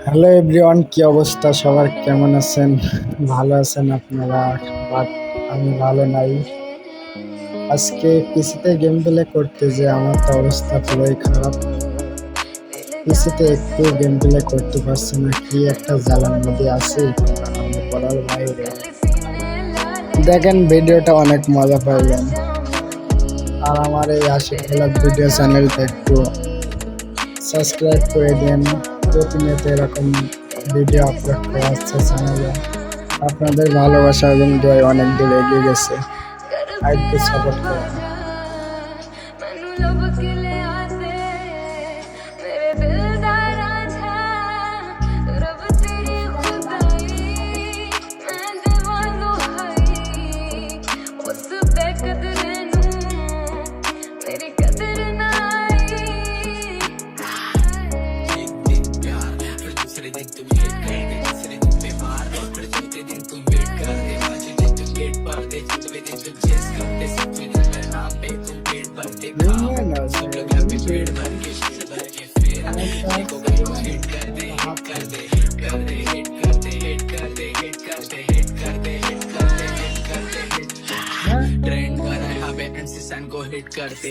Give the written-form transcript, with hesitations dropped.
Hello everyone, কি অবস্থা সবার? কেমন আছেন? ভালো আছেন আপনারা? বাট আমি ভালো নাই। আজকে পিসিতে গেম প্লে করতে যে আমার তো অবস্থা পুরোই খারাপ। পিসিতে একটু গেম প্লে করতে পারছি না, কি একটা জ্বালার মধ্যে আছি আমি বলার বাইরে। দেখেন, ভিডিওটা অনেক মজা পাইলেন। আর আমার এই আশিক খেলার ভিডিও চ্যানেলটা একটু সাবস্ক্রাইব করে দেন। প্রতিনিয়ত এরকম ভিডিও আপলোড করা হচ্ছে চ্যানেলে। আপনাদের ভালোবাসা এবং দোয়ায় অনেক দূর এগিয়ে গেছে। আর একটু সাপোর্ট করেন। ट्रेंड कर रहा है एमसी सन को हिट करते